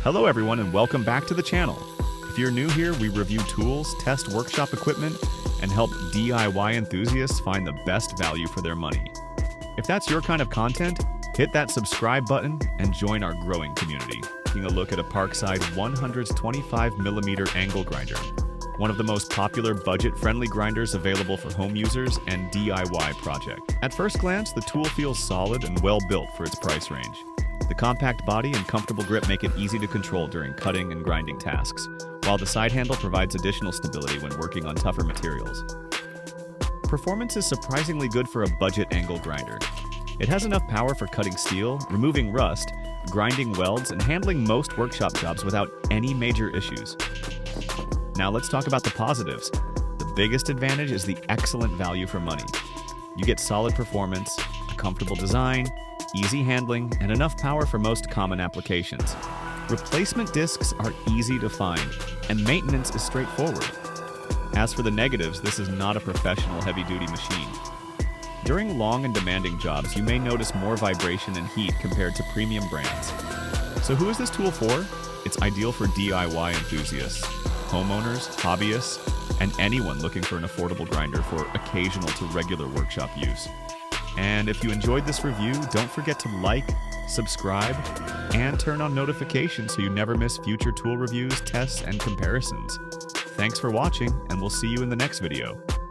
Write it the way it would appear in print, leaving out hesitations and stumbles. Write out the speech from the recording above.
Hello everyone and welcome back to the channel. If you're new here, we review tools, test workshop equipment, and help DIY enthusiasts find the best value for their money. If that's your kind of content, hit that subscribe button and join our growing community. Taking a look at a Parkside 125mm angle grinder, one of the most popular budget-friendly grinders available for home users and DIY project. At first glance, the tool feels solid and well built for its price range. The compact body and comfortable grip make it easy to control during cutting and grinding tasks, while the side handle provides additional stability when working on tougher materials. Performance is surprisingly good for a budget angle grinder. It has enough power for cutting steel, removing rust, grinding welds, and handling most workshop jobs without any major issues. Now let's talk about the positives. The biggest advantage is the excellent value for money. You get solid performance, a comfortable design, easy handling, and enough power for most common applications. Replacement discs are easy to find, and maintenance is straightforward. As for the negatives, this is not a professional heavy-duty machine. During long and demanding jobs, you may notice more vibration and heat compared to premium brands. So who is this tool for? It's ideal for DIY enthusiasts, homeowners, hobbyists, and anyone looking for an affordable grinder for occasional to regular workshop use. And if you enjoyed this review, don't forget to like, subscribe, and turn on notifications so you never miss future tool reviews, tests, and comparisons. Thanks for watching, and we'll see you in the next video.